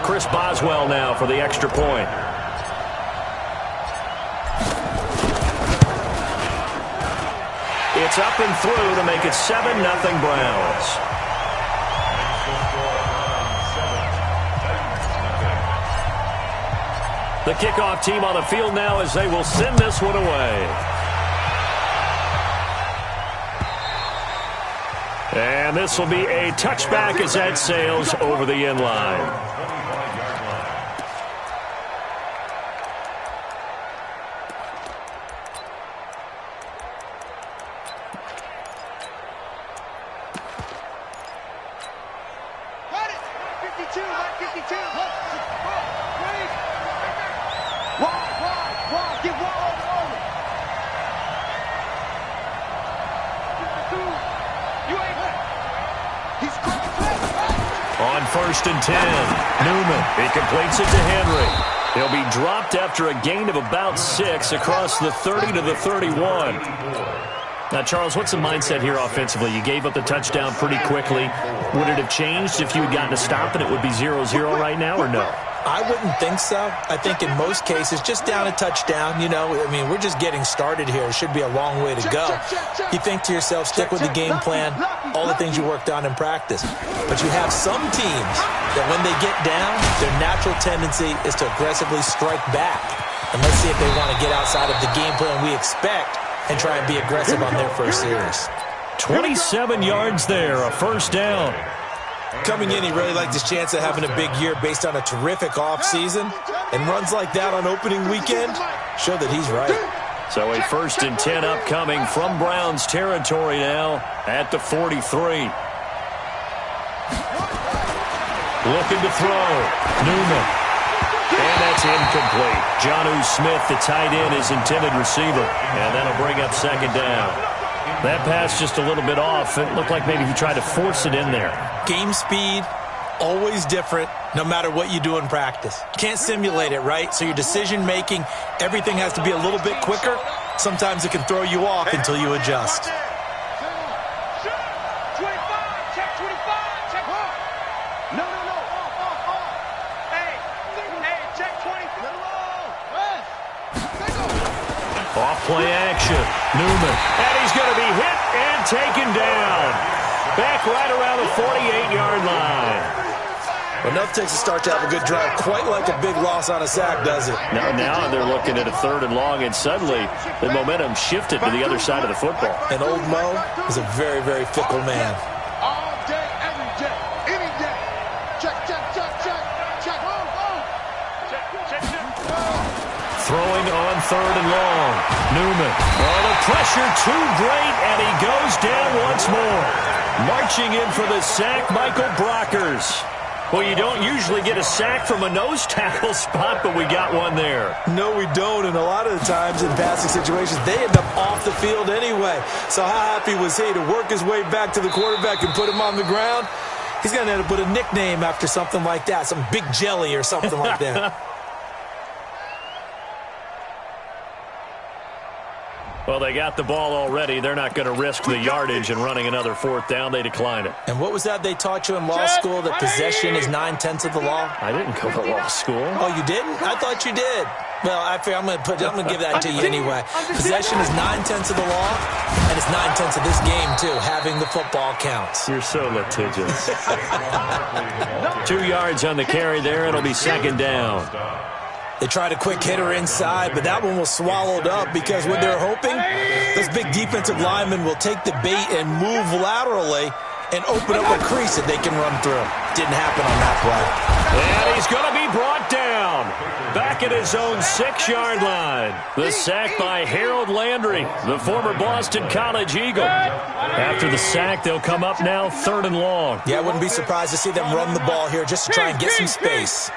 Chris Boswell now for the extra point. It's up and through to make it 7-0 Browns. The kickoff team on the field now as they will send this one away. And this will be a touchback as that sails over the end line. On 1st and 10, Newman. He completes it to Henry. He'll be dropped after a gain of about 6 across the 30 to the 31. Now, Charles, what's the mindset here offensively? You gave up the touchdown pretty quickly. Would it have changed if you had gotten a stop and it would be 0-0 right now, or no? I wouldn't think so. I think in most cases, just down a touchdown, you know, I mean, we're just getting started here. It should be a long way to go. You think to yourself, stick with the game plan, all the things you worked on in practice. But you have some teams that when they get down, their natural tendency is to aggressively strike back. And let's see if they want to get outside of the game plan we expect and try and be aggressive on their first series. 27 yards there, a first down. Coming in, he really liked his chance of having a big year based on a terrific offseason. And runs like that on opening weekend show that he's right. So a 1st and 10 upcoming from Browns territory now at the 43. Looking to throw. Newman. And that's incomplete. Jonnu Smith, the tight end, is intended receiver. And that'll bring up 2nd down. That pass just a little bit off. It looked like maybe he tried to force it in there. Game speed, always different, no matter what you do in practice. You can't simulate it, right? So your decision-making, everything has to be a little bit quicker. Sometimes it can throw you off until you adjust. Off-play action. Newman. And he's going to be hit and taken down. Back right around the 48-yard line. Well, enough takes a start to have a good drive. Quite like a big loss on a sack, does it? Now they're looking at a 3rd and long, and suddenly the momentum shifted to the other side of the football. And old Mo is a very, very fickle man. All day, every day, any day. Check, check, check, check, check. Throwing on 3rd and long. Newman. Oh, the pressure too great, and he goes down once more. Marching in for the sack, Michael Brockers. Well, you don't usually get a sack from a nose tackle spot, but we got one there. No, we don't, and a lot of the times in passing situations, they end up off the field anyway. So how happy was he to work his way back to the quarterback and put him on the ground? He's going to end up with a nickname after something like that, some Big Jelly or something like that. Well, they got the ball already. They're not going to risk the yardage and running another 4th down. They decline it. And what was that they taught you in law school, that possession is 9/10 of the law? I didn't go to law school. Oh, you didn't? I thought you did. Well, I'm going to give that to you anyway. Possession is 9/10 of the law, and it's 9/10 of this game, too. Having the football counts. You're so litigious. 2 yards on the carry there. It'll be 2nd down. They tried a quick hitter inside, but that one was swallowed up because what they're hoping, those big defensive linemen will take the bait and move laterally and open up a crease that they can run through. Didn't happen on that play. And he's going to be brought down back at his own 6-yard line. The sack by Harold Landry, the former Boston College Eagle. After the sack, they'll come up now 3rd and long. Yeah, I wouldn't be surprised to see them run the ball here just to try and get some space.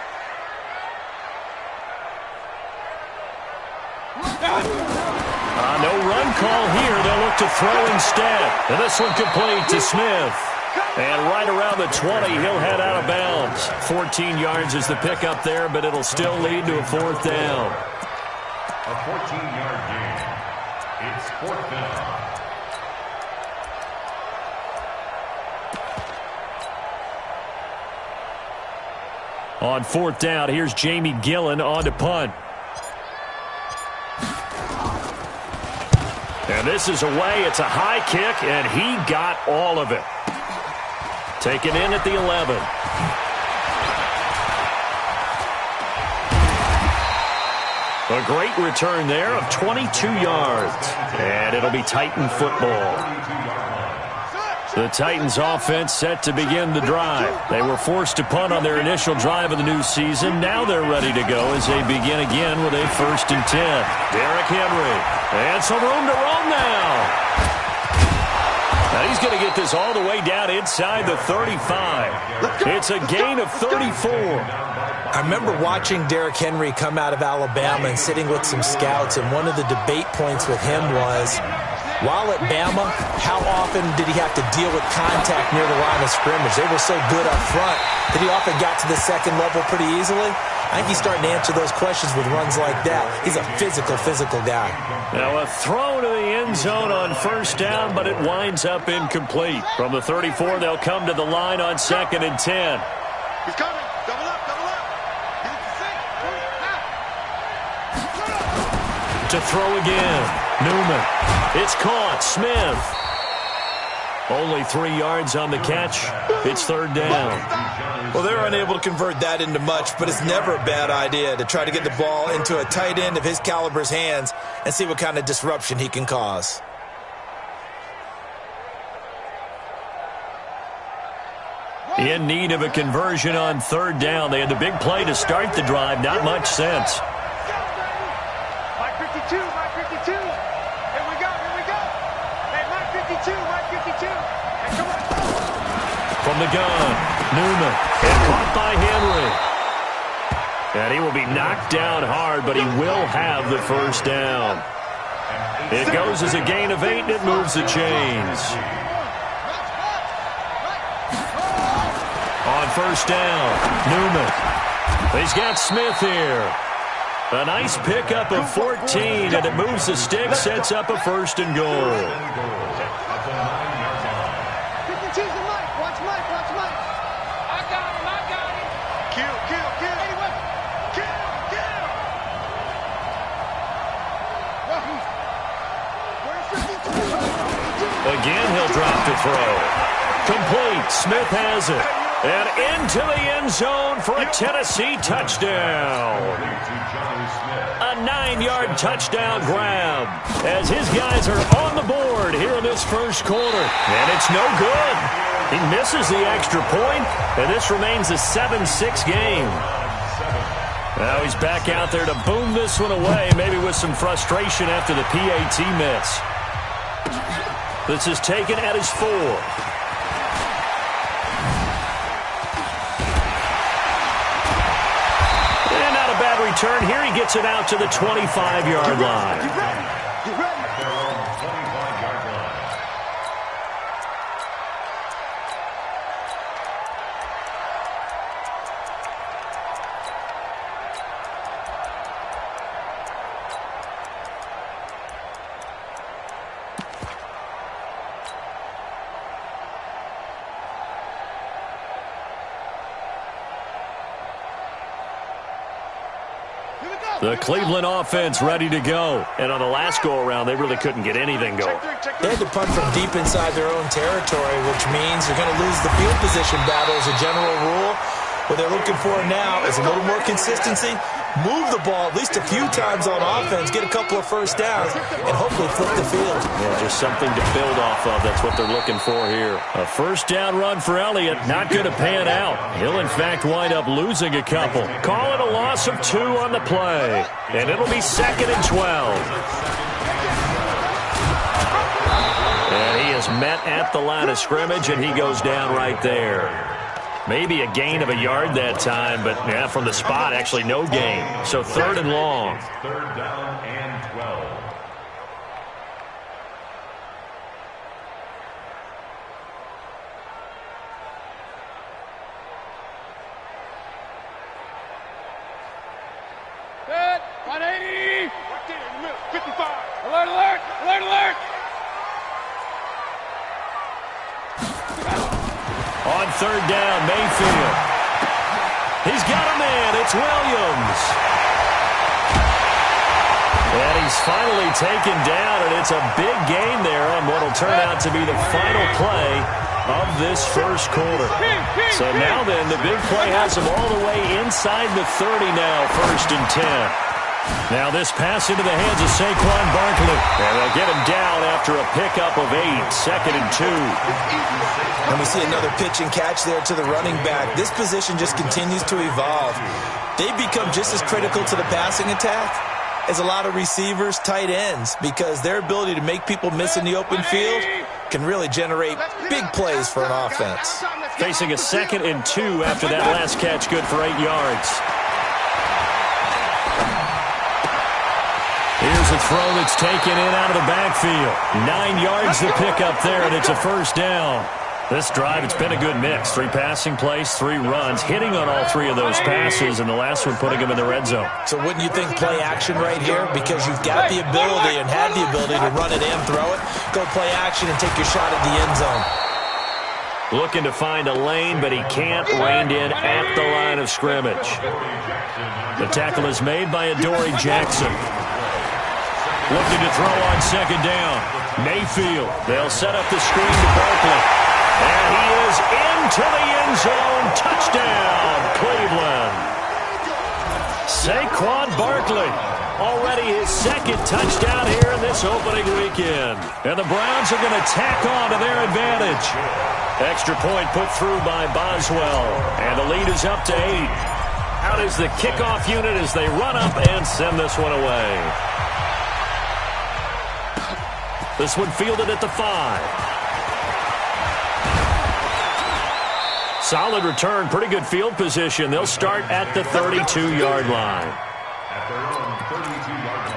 No run call here. They'll look to throw instead. And this one complete to Smith. And right around the 20, he'll head out of bounds. 14 yards is the pickup there, but it'll still lead to a 4th down. A 14-yard gain. It's 4th down. On fourth down, here's Jamie Gillen on to punt. And this is away. It's a high kick, and he got all of it. Taken in at the 11. A great return there of 22 yards. And it'll be Titan football. The Titans offense set to begin the drive. They were forced to punt on their initial drive of the new season. Now they're ready to go as they begin again with a 1st and 10. Derrick Henry. And some room to roam now. Now he's going to get this all the way down inside the 35. It's a gain of 34. I remember watching Derrick Henry come out of Alabama and sitting with some scouts, and one of the debate points with him was, while at Bama, how often did he have to deal with contact near the line of scrimmage? They were so good up front that he often got to the second level pretty easily. I think he's starting to answer those questions with runs like that. He's a physical guy. Now a throw to the end zone on 1st down, but it winds up incomplete. From the 34, they'll come to the line on 2nd and 10. He's coming. Double up. Give it to 6. To throw again. Newman. It's caught. Smith. Only 3 yards on the catch. It's 3rd down. Well, they're unable to convert that into much, but it's never a bad idea to try to get the ball into a tight end of his caliber's hands and see what kind of disruption he can cause. In need of a conversion on 3rd down. They had the big play to start the drive. Not much sense. Mike 52. Here we go. Hey, Mike 52. Hey, come on. From the gun, Newman. And caught by Henry. And he will be knocked down hard, but he will have the 1st down. It goes as a gain of 8, and it moves the chains. On 1st down, Newman. He's got Smith here. A nice pickup of 14, and it moves the stick, sets up a 1st and goal. 52's the Mike. Watch Mike. I got him. Kill. Anyway. Kill. Where's 52? Again, he'll drop to throw. Complete. Smith has it. And into the end zone for a Tennessee touchdown. A 9-yard touchdown grab as his guys are on the board here in this 1st quarter. And it's no good. He misses the extra point, and this remains a 7-6 game. Now he's back out there to boom this one away, maybe with some frustration after the PAT miss. This is taken at his 4. Return here, he gets it out to the 25-yard line. Get ready. They're on the 25-yard line. The Cleveland offense ready to go. And on the last go-around, they really couldn't get anything going. They had to punt from deep inside their own territory, which means you're going to lose the field position battle as a general rule. What they're looking for now is a little more consistency, move the ball at least a few times on offense, get a couple of 1st downs, and hopefully flip the field. Yeah, just something to build off of. That's what they're looking for here. A 1st down run for Elliott, not going to pan out. He'll, in fact, wind up losing a couple. Call it a loss of 2 on the play, and it'll be 2nd and 12. And he is met at the line of scrimmage, and he goes down right there. Maybe a gain of a yard that time, but yeah, from the spot, actually no gain. So 3rd and long. 3rd down and 12. Good. 180. Right there in the middle. 55. Alert. On 3rd down, Mayfield. He's got a man. It's Williams. And he's finally taken down, and it's a big gain there on what will turn out to be the final play of this first quarter. So now then, the big play has him all the way inside the 30 now, 1st and 10. Now this pass into the hands of Saquon Barkley. And they'll get him down after a pickup of 8, 2nd and 2. And we see another pitch and catch there to the running back. This position just continues to evolve. They become just as critical to the passing attack as a lot of receivers, tight ends, because their ability to make people miss in the open field can really generate big plays for an offense. Facing a 2nd and 2 after that last catch, good for 8 yards. Here's a throw that's taken in out of the backfield. 9 yards to pick up there, and it's a 1st down. This drive, it's been a good mix. 3 passing plays, 3 runs, hitting on all 3 of those passes, and the last one putting him in the red zone. So wouldn't you think play action right here? Because you've got the ability and have the ability to run it and throw it. Go play action and take your shot at the end zone. Looking to find a lane, but he can't. Reined in at the line of scrimmage. The tackle is made by Adoree Jackson. Looking to throw on 2nd down. Mayfield. They'll set up the screen to Barkley. And he is into the end zone. Touchdown, Cleveland. Saquon Barkley. Already his 2nd touchdown here in this opening weekend. And the Browns are going to tack on to their advantage. Extra point put through by Boswell. And the lead is up to 8. Out is the kickoff unit as they run up and send this one away. This one fielded at the 5. Solid return, pretty good field position. They'll start at the 32-yard line. At their own 32-yard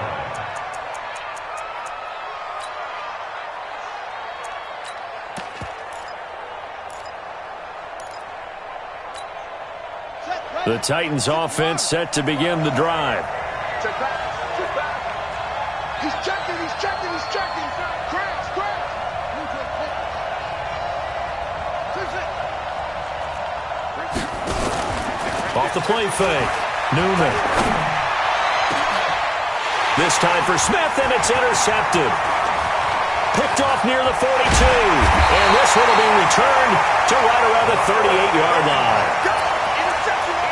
line. The Titans offense set to begin the drive. Check back. He's checking. Crash. Off the play fake. Newman. This time for Smith, and it's intercepted. Picked off near the 42. And this one will be returned to right around the 38-yard line.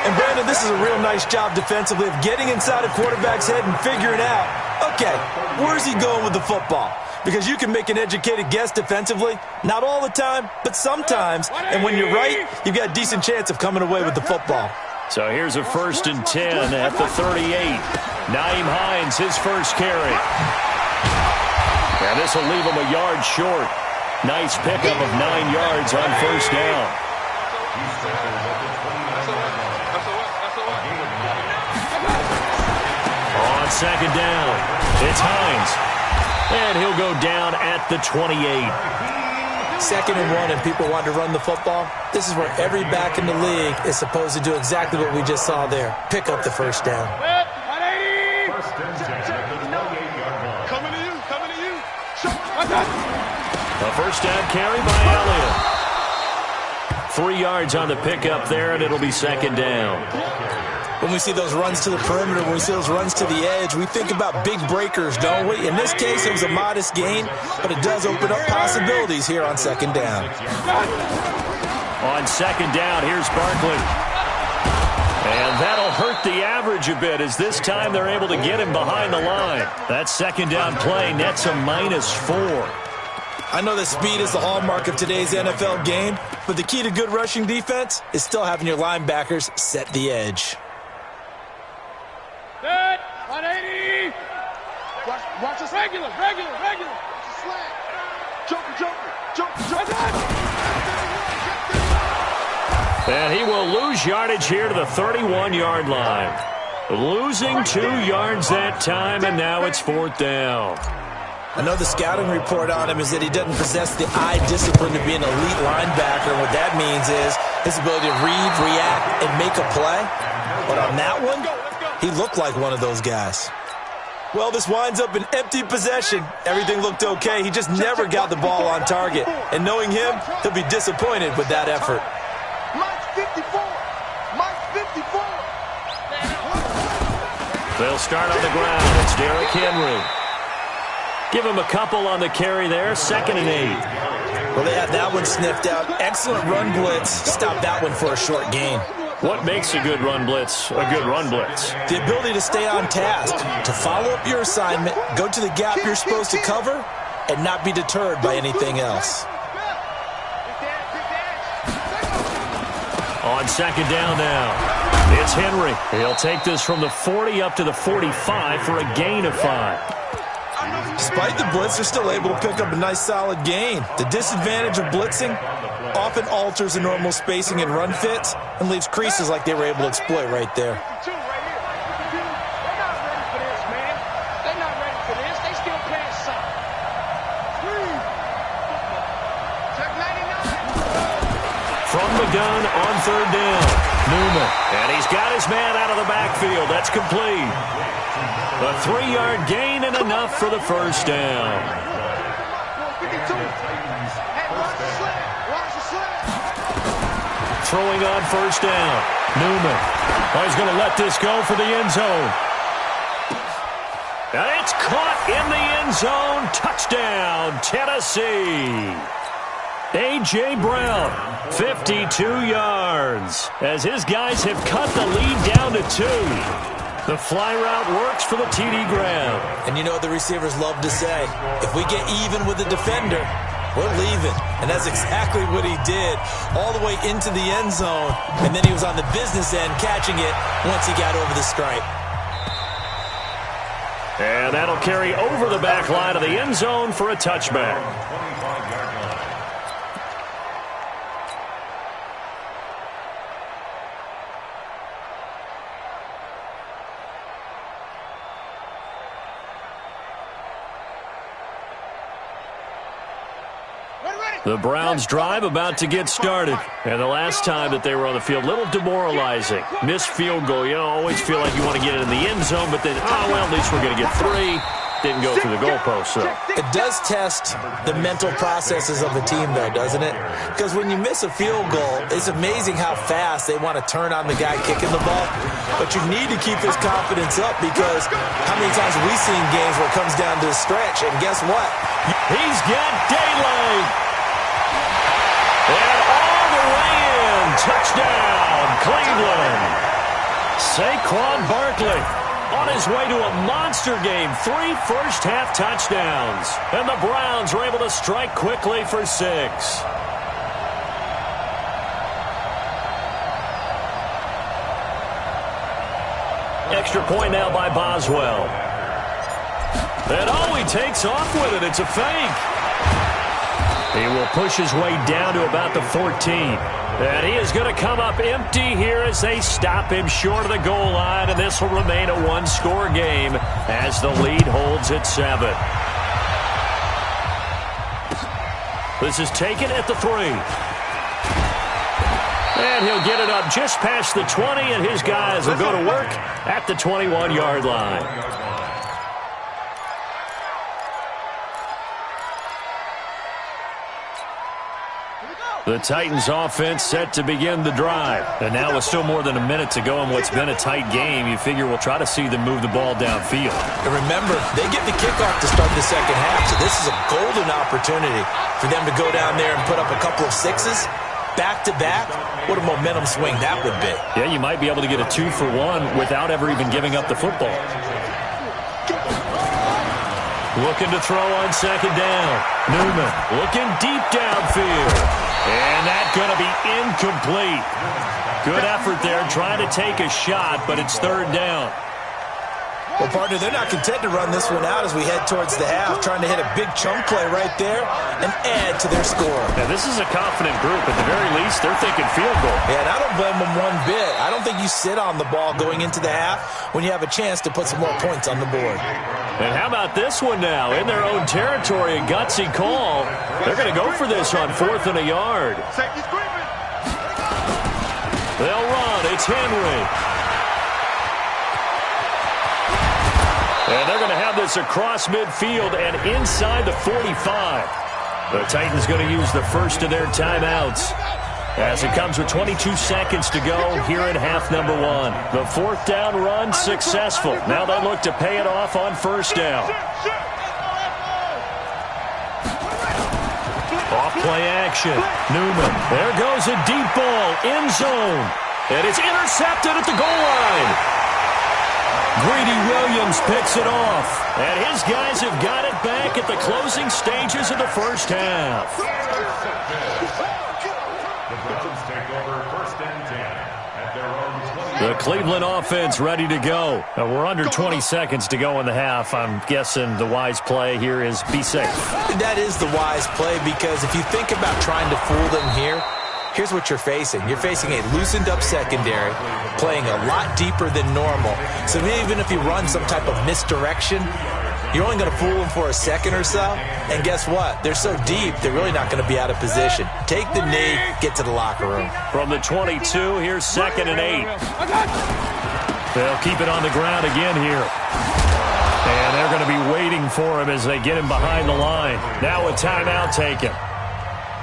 And Brandon, this is a real nice job defensively of getting inside a quarterback's head and figuring out, okay, where's he going with the football? Because you can make an educated guess defensively, not all the time, but sometimes. And when you're right, you've got a decent chance of coming away with the football. So here's a 1st and 10 at the 38. Nyheim Hines, his first carry. And this will leave him a yard short. Nice pickup of 9 yards on 1st down. On 2nd down, it's Hines. And he'll go down at the 28. 2nd and 1, and people want to run the football. This is where every back in the league is supposed to do exactly what we just saw there. Pick up the 1st down. Coming to you. A 1st down carry by Elliott. 3 yards on the pickup there, and it'll be 2nd down. When we see those runs to the perimeter, when we see those runs to the edge, we think about big breakers, don't we? In this case, it was a modest gain, but it does open up possibilities here on 2nd down. On 2nd down, here's Barkley. And that'll hurt the average a bit as this time they're able to get him behind the line. That 2nd down play nets a -4. I know that speed is the hallmark of today's NFL game, but the key to good rushing defense is still having your linebackers set the edge. Good. 180. Watch this. Regular. Joker. And he will lose yardage here to the 31-yard line. Losing 2 yards that time, and now it's 4th down. I know the scouting report on him is that he doesn't possess the eye discipline to be an elite linebacker. And what that means is his ability to read, react, and make a play. But on that one, he looked like one of those guys. Well, this winds up an empty possession. Everything looked okay. He just never got the ball on target. And knowing him, he'll be disappointed with that effort. Mike 54. They'll start on the ground. It's Derrick Henry. Give him a couple on the carry there. 2nd and 8. Well, they have that one sniffed out. Excellent run blitz. Stop that one for a short gain. What makes a good run blitz a good run blitz? The ability to stay on task, to follow up your assignment, go to the gap you're supposed to cover, and not be deterred by anything else. On 2nd down now, it's Henry. He'll take this from the 40 up to the 45 for a gain of 5. Despite the blitz, they're still able to pick up a nice solid gain. The disadvantage of blitzing often alters the normal spacing and run fits and leaves creases like they were able to exploit right there. They're not ready for this, man. They're not ready for this. They still playing soft. Check 99. From the gun on 3rd down, Newman. And he's got his man out of the backfield. That's complete. A 3-yard gain and enough for the 1st down. 52. Hey, watch the slant. Watch the slant. Throwing on 1st down, Newman. Oh, he's going to let this go for the end zone. And it's caught in the end zone. Touchdown, Tennessee. A.J. Brown, 52 yards, as his guys have cut the lead down to 2. The fly route works for the TD grab. And you know what the receivers love to say? If we get even with the defender, we're leaving. And that's exactly what he did, all the way into the end zone. And then he was on the business end catching it once he got over the stripe. And that'll carry over the back line of the end zone for a touchback. The Browns' drive about to get started. And the last time that they were on the field, a little demoralizing. Missed field goal. You always feel like you want to get it in the end zone, but then, well, at least we're going to get 3. Didn't go through the goalpost, so. It does test the mental processes of the team, though, doesn't it? Because when you miss a field goal, it's amazing how fast they want to turn on the guy kicking the ball. But you need to keep his confidence up, because how many times have we seen games where it comes down to the stretch, and guess what? He's got daylight. And all the way in. Touchdown, Cleveland. Saquon Barkley on his way to a monster game. 3 first-half touchdowns. And the Browns are able to strike quickly for 6. Extra point now by Boswell. And he takes off with it. It's a fake. He will push his way down to about the 14. And he is going to come up empty here as they stop him short of the goal line. And this will remain a 1-score game as the lead holds at 7. This is taken at the 3. And he'll get it up just past the 20, and his guys will go to work at the 21-yard line. The Titans offense set to begin the drive. And now with still more than a minute to go in what's been a tight game, you figure we'll try to see them move the ball downfield. And remember, they get the kickoff to start the second half, so this is a golden opportunity for them to go down there and put up a couple of 6s back-to-back. What a momentum swing that would be. Yeah, you might be able to get a 2-for-1 without ever even giving up the football. Looking to throw on 2nd down. Newman looking deep downfield. And that's going to be incomplete. Good effort there trying to take a shot, but it's 3rd down. Well, partner, they're not content to run this one out as we head towards the half, trying to hit a big chunk play right there and add to their score. Now, this is a confident group. At the very least, they're thinking field goal. Yeah, and I don't blame them one bit. I don't think you sit on the ball going into the half when you have a chance to put some more points on the board. And how about this one now? In their own territory, a gutsy call. They're going to go for this on 4th and a yard. They'll run. It's Henry. And they're going to have this across midfield and inside the 45. The Titans going to use the first of their timeouts. as it comes with 22 seconds to go here in half number one. The fourth down run successful. Now they look to pay it off on first down. Off play action. Newman. There goes a deep ball. End zone. And it's intercepted at the goal line. Greedy Williams picks it off. And his guys have got it back at the closing stages of the first half. The Cleveland offense ready to go. We're under 20 seconds to go in the half. I'm guessing the wise play here is be safe. That is the wise play, because if you think about trying to fool them here, here's what you're facing. You're facing a loosened up secondary, playing a lot deeper than normal. So even if you run some type of misdirection, you're only going to fool them for a second or so. And guess what? They're so deep, they're really not going to be out of position. Take the knee, get to the locker room. From the 22, here's 2nd and 8. They'll keep it on the ground again here. And they're going to be waiting for him as they get him behind the line. Now a timeout taken.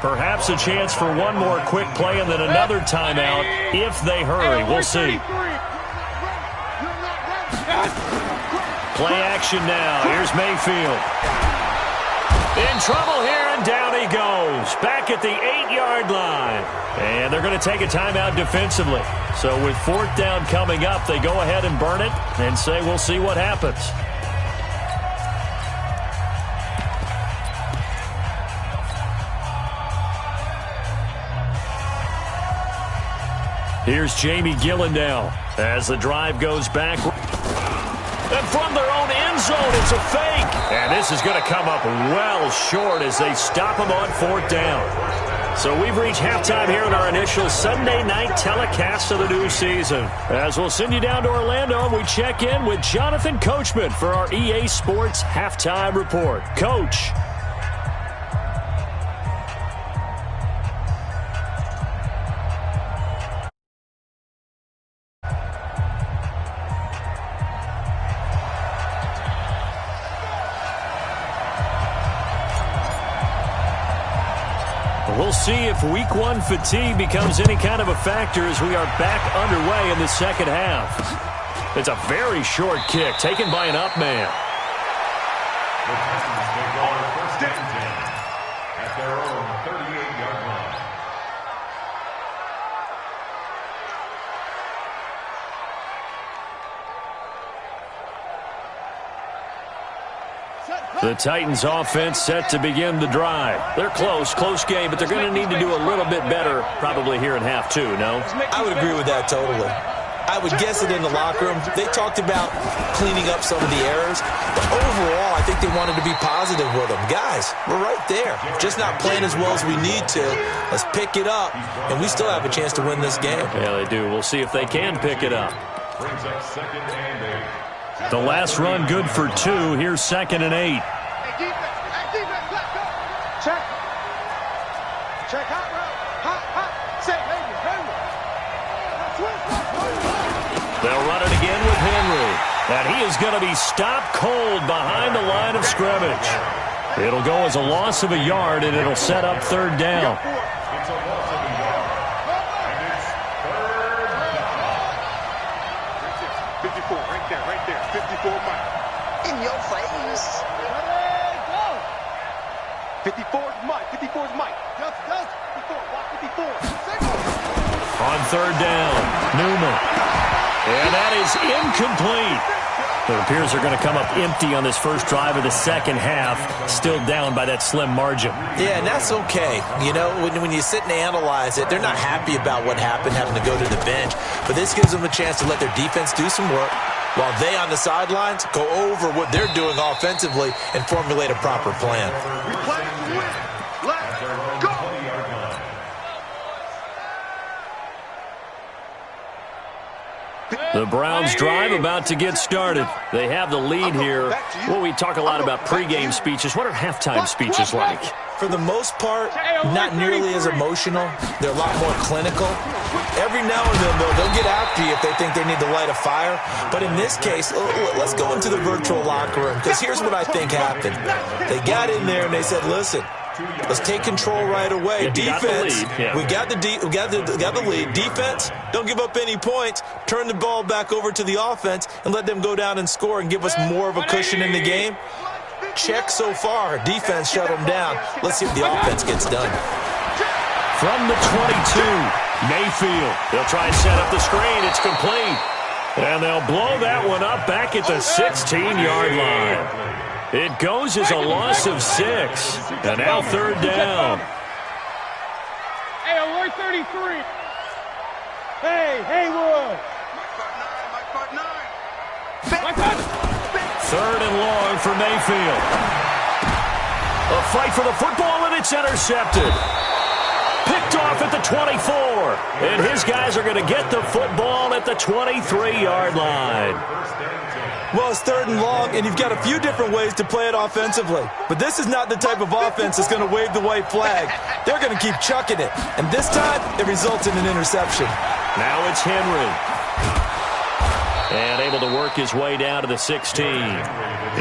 Perhaps a chance for one more quick play and then another timeout if they hurry. We'll see. Play action now. Here's Mayfield. In trouble here, and down he goes. Back at the 8-yard line. And they're going to take a timeout defensively. So with 4th down coming up, they go ahead and burn it and say we'll see what happens. Here's Jamie Gillen now as the drive goes back. And from their own end zone, it's a fake. And this is going to come up well short as they stop him on 4th down. So we've reached halftime here in our initial Sunday night telecast of the new season. As we'll send you down to Orlando, and we check in with Jonathan Coachman for our EA Sports Halftime Report. Coach. We'll see if week one fatigue becomes any kind of a factor as we are back underway in the second half. It's a very short kick taken by an up man. The Texans take over 1st and 10 at their own 38-yard line. The Titans offense set to begin the drive. They're close game, but they're going to need to do a little bit better probably here in half two, no? I would agree with that totally. I would guess it in the locker room. They talked about cleaning up some of the errors, but overall, I think they wanted to be positive with them. Guys, we're right there. Just not playing as well as we need to. Let's pick it up, and we still have a chance to win this game. Yeah, they do. We'll see if they can pick it up. Brings up 2nd and 8. The last run good for 2. Here's 2nd and 8. Check. Check hot route. Hot. Set. They'll run it again with Henry. And he is going to be stopped cold behind the line of scrimmage. It'll go as a loss of a yard, and it'll set up 3rd down. It's a loss of a yard. And it's 3rd down. 54, right there. 54 Mike. In your face. 54's Mike. 54's Mike. Just. 54. Watch 54. On 3rd down, Newman. And that is incomplete. It appears they're going to come up empty on this first drive of the second half, still down by that slim margin. Yeah, and that's okay. You know, when you sit and analyze it, they're not happy about what happened, having to go to the bench. But this gives them a chance to let their defense do some work while they on the sidelines go over what they're doing offensively and formulate a proper plan. We play to win. Let's go. The Browns drive about to get started. They have the lead here. Well, we talk a lot about pregame speeches. What are halftime speeches like? For the most part, not nearly as emotional. They're a lot more clinical. Every now and then, though, they'll get after you if they think they need to light a fire. But in this case, let's go into the virtual locker room, because here's what I think happened. They got in there and they said, listen, let's take control right away. Defense, we got the lead. Defense, don't give up any points. Turn the ball back over to the offense and let them go down and score and give us more of a cushion in the game. Check so far. Defense shut them down. Let's see if the offense gets done. From the 22, Mayfield. They'll try and set up the screen. It's complete. And they'll blow that one up back at the 16-yard line. It goes as a loss of 6. And now third down. Hey, alert 33. Hey, Haywood. Third and long for Mayfield. A fight for the football, and it's intercepted. Picked off at the 24. And his guys are going to get the football at the 23-yard line. Well, it's third and long, and you've got a few different ways to play it offensively. But this is not the type of offense that's going to wave the white flag. They're going to keep chucking it. And this time, it results in an interception. Now it's Henry. And able to work his way down to the 16.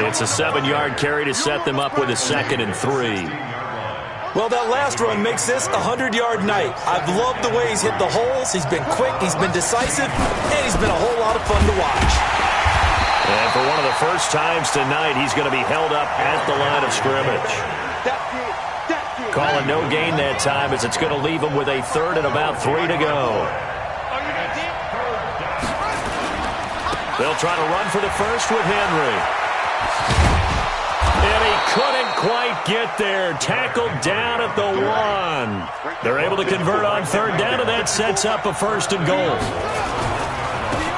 It's a 7-yard carry to set them up with a 2nd and 3. Well, that last run makes this a 100-yard night. I've loved the way he's hit the holes. He's been quick, he's been decisive, and he's been a whole lot of fun to watch. And for one of the first times tonight, he's going to be held up at the line of scrimmage. Calling no gain that time as it's going to leave him with a 3rd and about 3 to go. They'll try to run for the first with Henry. And he couldn't quite get there. Tackled down at the 1. They're able to convert on third down, and that sets up a 1st and goal.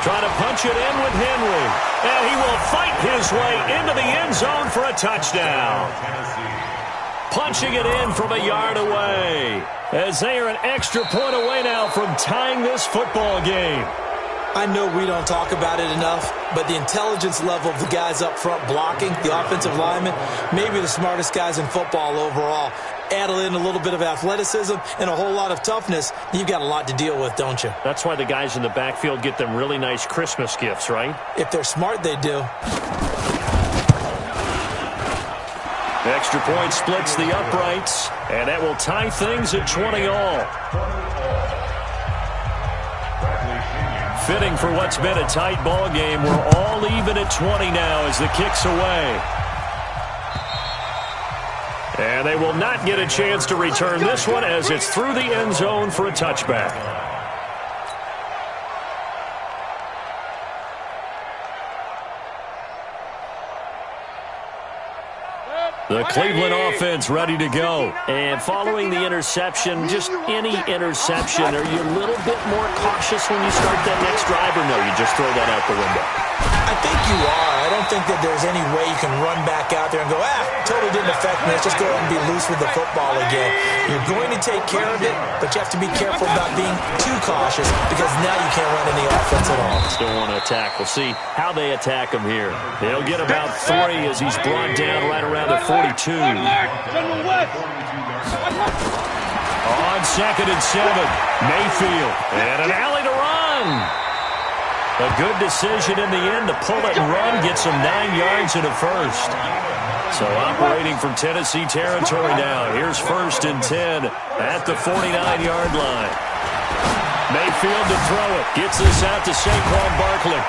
Trying to punch it in with Henry. And he will fight his way into the end zone for a touchdown. Punching it in from a yard away. As they are an extra point away now from tying this football game. I know we don't talk about it enough, but the intelligence level of the guys up front blocking, the offensive linemen, maybe the smartest guys in football overall. Add in a little bit of athleticism and a whole lot of toughness, you've got a lot to deal with, don't you? That's why the guys in the backfield get them really nice Christmas gifts, right? If they're smart, they do. Extra point splits the uprights, and that will tie things at 20 all. Fitting for what's been a tight ball game. We're all even at 20 now as the kick's away. And they will not get a chance to return this one as it's through the end zone for a touchback. The Cleveland offense ready to go. And following the interception, just any interception, are you a little bit more cautious when you start that next drive, or no, you just throw that out the window? I think you are. I don't think that there's any way you can run back out there and go, totally didn't affect me. Let's just go ahead and be loose with the football again. You're going to take care of it, but you have to be careful about being too cautious because now you can't run any offense at all. Still want to attack. We'll see how they attack him here. They'll get about 3 as he's brought down right around the 42. On 2nd and 7, Mayfield. And an alley to run. A good decision in the end to pull it and run, get some 9 yards and a 1st. So operating from Tennessee territory now. Here's 1st and 10 at the 49-yard line. Mayfield to throw it. Gets this out to Saquon Barkley.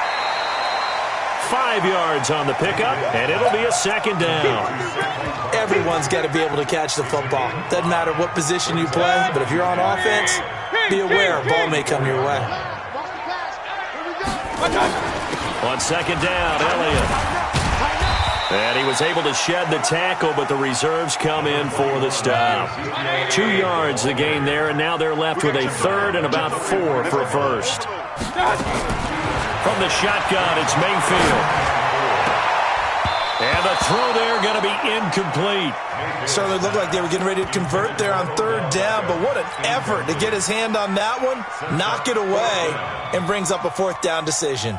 5 yards on the pickup, and it'll be a 2nd down. Everyone's got to be able to catch the football. Doesn't matter what position you play, but if you're on offense, be aware a ball may come your way. On 2nd down, Elliott. And he was able to shed the tackle, but the reserves come in for the stop. 2 yards the gain there, and now they're left with a 3rd and about 4 for a 1st. From the shotgun, it's Mayfield. And the throw there going to be incomplete. Certainly looked like they were getting ready to convert there on 3rd down, but what an effort to get his hand on that one, knock it away, and brings up a 4th down decision.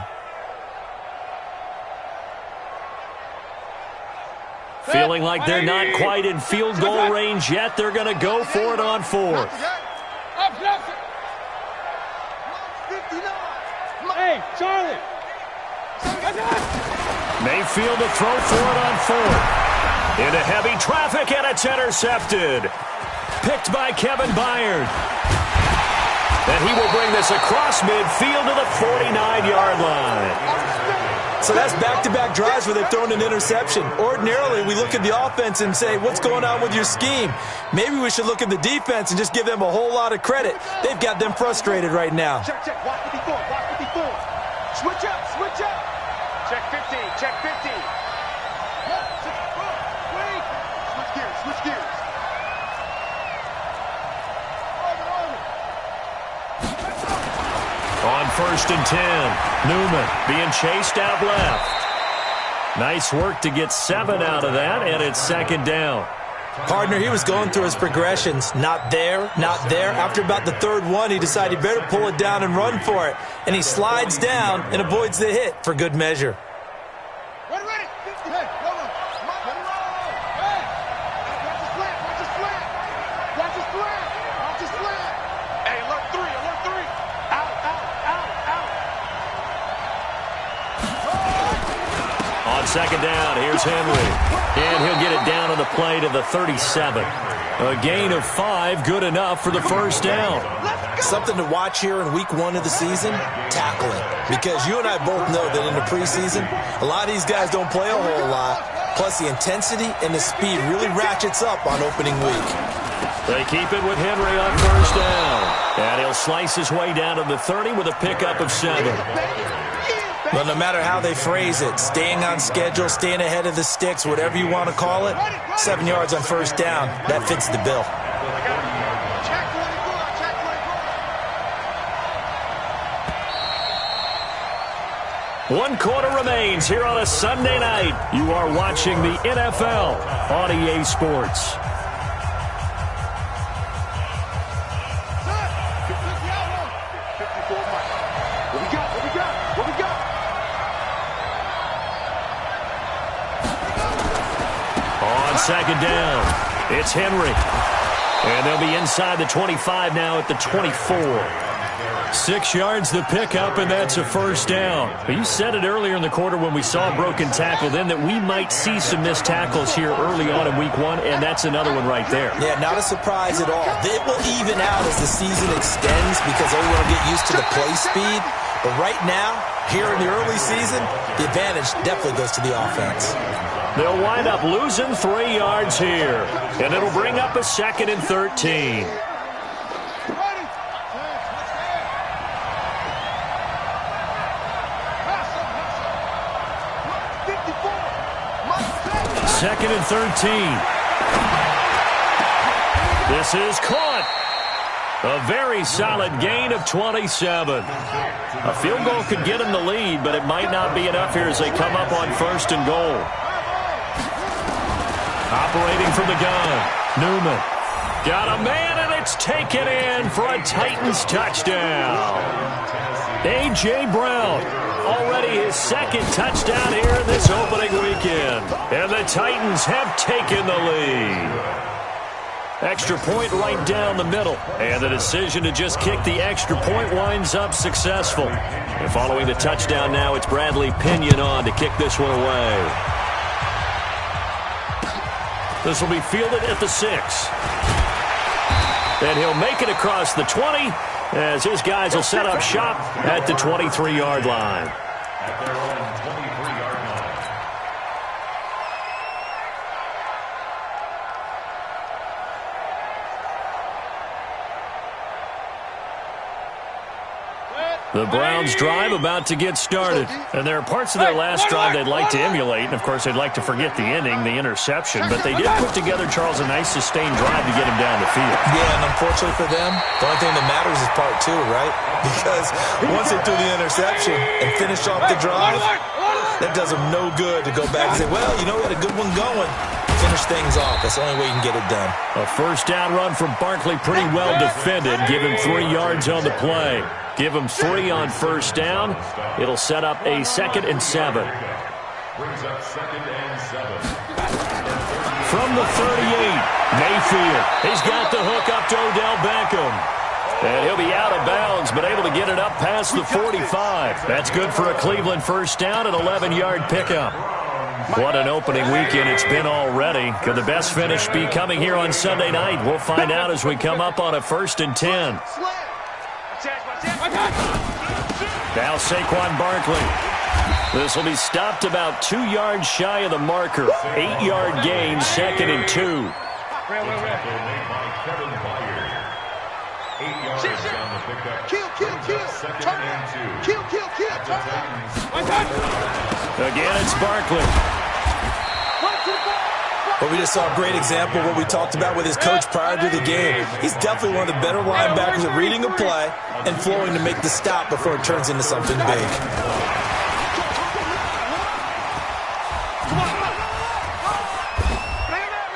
Feeling like they're not quite in field goal range yet. They're going to go for it on 4th. Hey, Charlie. Mayfield to throw for it on fourth. Into heavy traffic, and it's intercepted. Picked by Kevin Byard. And he will bring this across midfield to the 49-yard line. So that's back-to-back drives where they've thrown an interception. Ordinarily, we look at the offense and say, what's going on with your scheme? Maybe we should look at the defense and just give them a whole lot of credit. They've got them frustrated right now. Check. Watch 54. Switch up. Check 15. Switch gears. On 1st and 10, Newman being chased out left. Nice work to get 7 out of that, and it's 2nd down. Partner, he was going through his progressions. Not there. After about the 3rd one, he decided he better pull it down and run for it. And he slides down and avoids the hit for good measure. Ready. Hey, hold on. Hey, watch the slant. Hey, alert 3. Out. On 2nd down, here's Henry. And he'll get it down on the play to the 37. A gain of 5, good enough for the 1st down. Something to watch here in week 1 of the season, tackling. Because you and I both know that in the preseason, a lot of these guys don't play a whole lot. Plus, the intensity and the speed really ratchets up on opening week. They keep it with Henry on 1st down. And he'll slice his way down to the 30 with a pickup of 7. But no matter how they phrase it, staying on schedule, staying ahead of the sticks, whatever you want to call it, 7 yards on 1st down, that fits the bill. One quarter remains here on a Sunday night. You are watching the NFL on EA Sports. On 2nd down, it's Henry. And they'll be inside the 25 now at the 24. 6 yards the pickup, and that's a 1st down. You said it earlier in the quarter when we saw a broken tackle then that we might see some missed tackles here early on in week 1, and that's another one right there. Yeah, not a surprise at all. It will even out as the season extends because everyone will get used to the play speed. But right now, here in the early season, the advantage definitely goes to the offense. They'll wind up losing 3 yards here, and it'll bring up a 2nd and 13. Second and 13. This is caught. A very solid gain of 27. A field goal could get them the lead, but it might not be enough here as they come up on 1st and goal. Operating from the gun, Newman. Got a man, and it's taken in for a Titans touchdown. A.J. Brown. Already his 2nd touchdown here in this opening weekend. And the Titans have taken the lead. Extra point right down the middle. And the decision to just kick the extra point winds up successful. And following the touchdown now, it's Bradley Pinion on to kick this one away. This will be fielded at the 6. And he'll make it across the 20 as his guys will set up shop at the 23-yard line. At their own 23-yard line. The Browns drive about to get started. And there are parts of their last drive they'd like to emulate. And, of course, they'd like to forget the ending, the interception. But they did put together, Charles, a nice sustained drive to get him down the field. Yeah, and unfortunately for them, the only thing that matters is part 2, right? Because once they threw the interception and finished off the drive, that does them no good to go back and say, well, you know, we had a good one going. Finish things off. That's the only way you can get it done. A 1st down run from Barkley, pretty well defended. Give him 3 yards on the play. Give him 3 on 1st down. It'll set up a 2nd and 7. Brings up 2nd and 7. From the 38, Mayfield. He's got the hook up to Odell Beckham. And he'll be out of bounds, but able to get it up past the 45. That's good for a Cleveland first down, an 11-yard pickup. What an opening weekend it's been already. Could the best finish be coming here on Sunday night? We'll find out as we come up on a 1st and 10. Now Saquon Barkley. This will be stopped about 2 yards shy of the marker. 8-yard gain, 2nd and 2. 8 yards on the pickup. Kill. Turn it. Kill. Turn it. Again, it's Barkley. But we just saw a great example of what we talked about with his coach prior to the game. He's definitely one of the better linebackers at reading a play and flowing to make the stop before it turns into something big.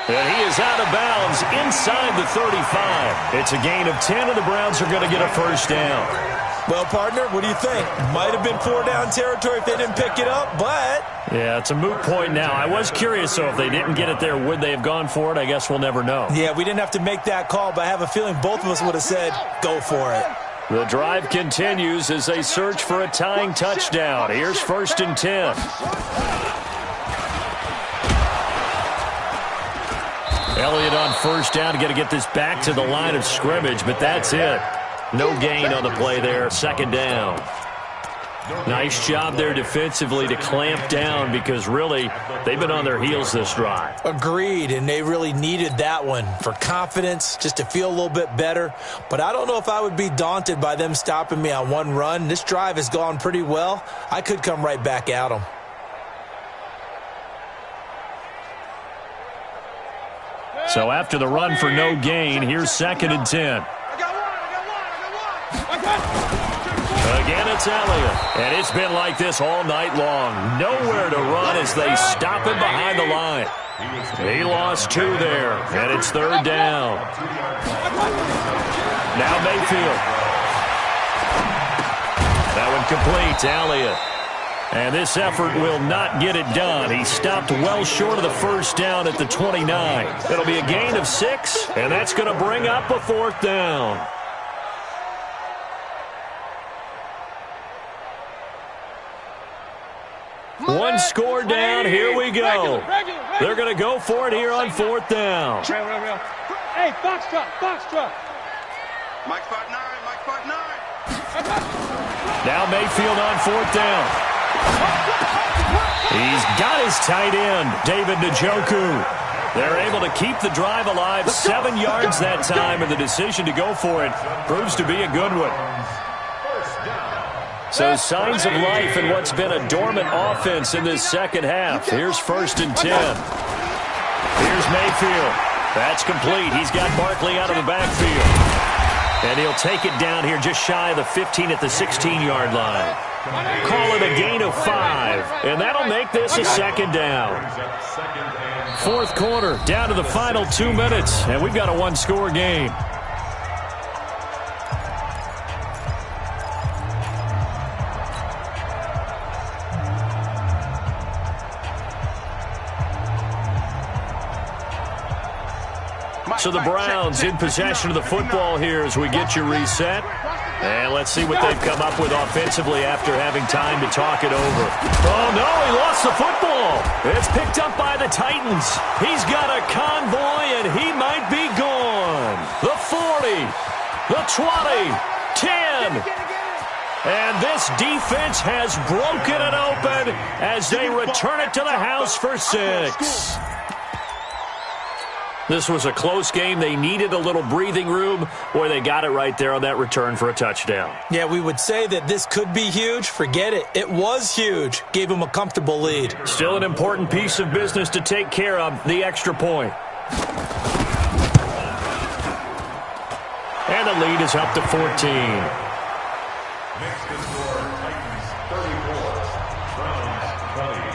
And he is out of bounds inside the 35. It's a gain of 10, and the Browns are going to get a first down. Well, partner, what do you think? Might have been 4-down territory if they didn't pick it up, but... Yeah, it's a moot point now. I was curious, so if they didn't get it there, would they have gone for it? I guess we'll never know. Yeah, we didn't have to make that call, but I have a feeling both of us would have said, go for it. The drive continues as they search for a tying touchdown. Here's 1st and 10. Elliott on first down. Got to get this back to the line of scrimmage, but that's it. No gain on the play there. 2nd down. Nice job there defensively to clamp down because really they've been on their heels this drive. Agreed, and they really needed that one for confidence, just to feel a little bit better. But I don't know if I would be daunted by them stopping me on one run. This drive has gone pretty well. I could come right back at them. So after the run for no gain, here's 2nd and 10. Again, it's Elliott. And it's been like this all night long. Nowhere to run as they stop him behind the line. He lost 2 there, and it's 3rd down. Now Mayfield. That one complete to Elliott. And this effort will not get it done. He stopped well short of the first down at the 29. It'll be a gain of 6, and that's going to bring up a 4th down. One score down. Here we go. They're going to go for it here on 4th down. Hey, box truck. Mike 5-9. Now Mayfield on 4th down. He's got his tight end, David Njoku. They're able to keep the drive alive. 7 yards that time, and the decision to go for it proves to be a good one. So signs of life in what's been a dormant offense in this second half. Here's 1st and 10. Here's Mayfield. That's complete. He's got Barkley out of the backfield. And he'll take it down here just shy of the 15 at the 16-yard line. Call it a gain of 5, and that'll make this a 2nd down. 4th quarter, down to the final 2 minutes, and we've got a 1-score game. So the Browns in possession of the football here as we get you reset. And let's see what they've come up with offensively after having time to talk it over. Oh, no, he lost the football. It's picked up by the Titans. He's got a convoy, and he might be gone. The 40, the 20, 10. And this defense has broken it open as they return it to the house for 6. This was a close game. They needed a little breathing room. Boy, they got it right there on that return for a touchdown. Yeah, we would say that this could be huge. Forget it. It was huge. Gave them a comfortable lead. Still an important piece of business to take care of, the extra point. And the lead is up to 14. Next to score, Titans 34, Browns 20.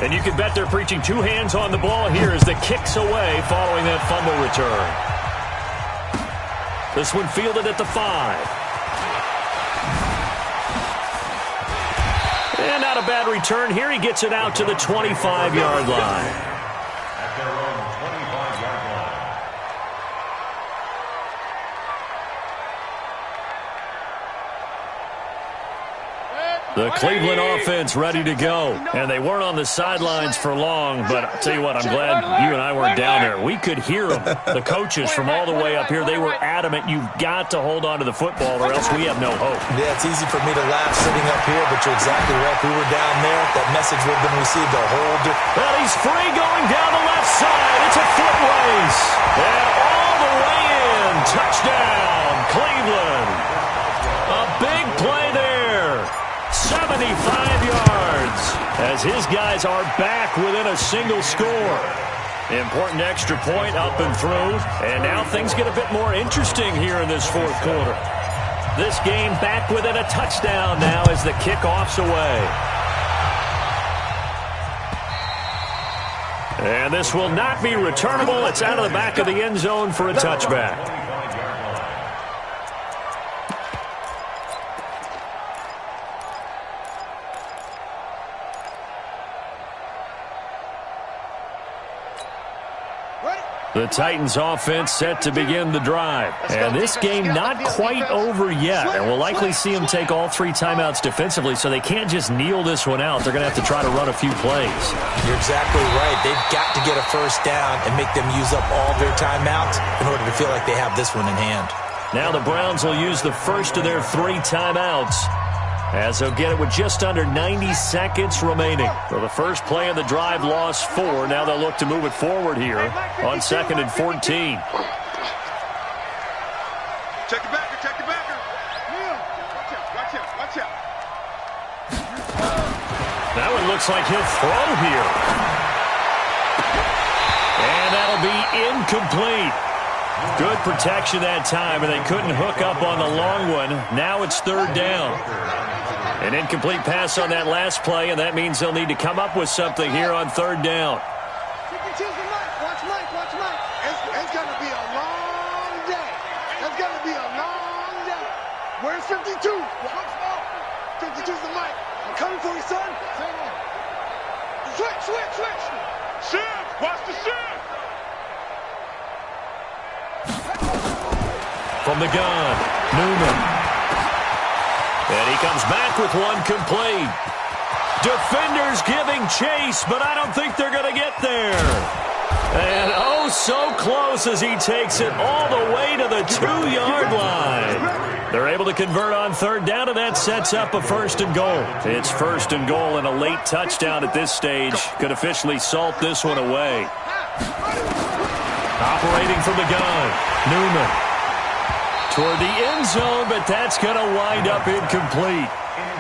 And you can bet they're preaching 2 hands on the ball here as the kick's away following that fumble return. This one fielded at the 5. And not a bad return here. He gets it out to the 25-yard line. At their own 25-yard line. The Cleveland offense ready to go. And they weren't on the sidelines for long, but I'll tell you what, I'm glad you and I weren't down there. We could hear them. The coaches from all the way up here, they were adamant, you've got to hold on to the football or else we have no hope. Yeah, it's easy for me to laugh sitting up here, but you're exactly right. If we were down there, that message would have been received a whole different... Well, he's free going down the left side. It's a foot race. And all the way in. Touchdown, Cleveland. A big play there. 75 yards as his guys are back within a single score. Important extra point up and through, and now things get a bit more interesting here in this fourth quarter. This game back within a touchdown now as the kickoff's away. And this will not be returnable. It's out of the back of the end zone for a touchback. The Titans offense set to begin the drive. And this game not quite over yet. And we'll likely see them take all 3 timeouts defensively, so they can't just kneel this one out. They're going to have to try to run a few plays. You're exactly right. They've got to get a first down and make them use up all their timeouts in order to feel like they have this one in hand. Now the Browns will use the first of their 3 timeouts, as they'll get it with just under 90 seconds remaining. So the first play of the drive lost 4. Now they'll look to move it forward here on 2nd and 14. Check the backer, check the backer. Watch out, watch out, watch out. That one looks like he'll throw here. And that'll be incomplete. Good protection that time, and they couldn't hook up on the long one. Now it's 3rd down. An incomplete pass on that last play, and that means they'll need to come up with something here on 3rd down. Watch Mike. It's going to be a long day. It's going to be a long day. Where's 52? 52's the mic. I'm coming for you, son. Switch. Shift. Watch the shift. From the gun, Newman. And he comes back with one complete. Defenders giving chase, but I don't think they're going to get there. And oh, so close as he takes it all the way to the 2-yard line. They're able to convert on 3rd down, and that sets up a 1st and goal. It's 1st and goal, and a late touchdown at this stage could officially salt this one away. Operating from the gun, Newman. Toward the end zone, but that's going to wind up incomplete.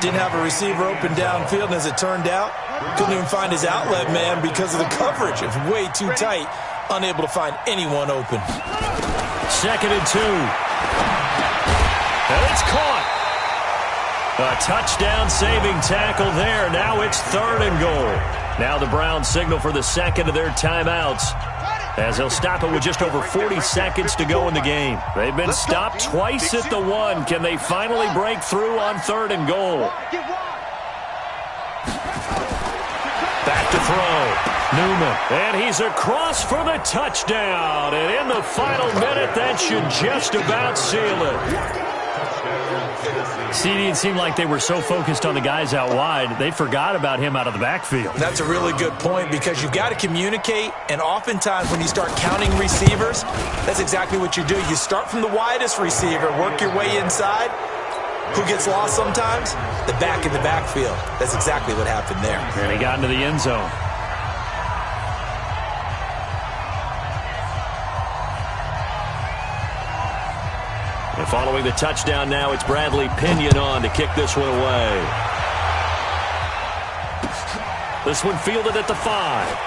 Didn't have a receiver open downfield, and as it turned out, couldn't even find his outlet man because of the coverage. It's way too tight, unable to find anyone open. 2nd and 2. And it's caught. A touchdown-saving tackle there. Now it's 3rd and goal. Now the Browns signal for the 2nd of their timeouts, as they'll stop it with just over 40 seconds to go in the game. They've been stopped twice at the 1. Can they finally break through on 3rd and goal? Back to throw. Newman. And he's across for the touchdown. And in the final minute, that should just about seal it. It seemed like they were so focused on the guys out wide, they forgot about him out of the backfield. That's a really good point, because you've got to communicate, and oftentimes when you start counting receivers, that's exactly what you do. You start from the widest receiver, work your way inside. Who gets lost sometimes? The back in the backfield. That's exactly what happened there. And he got into the end zone. And following the touchdown now, it's Bradley Pinion on to kick this one away. This one fielded at the 5.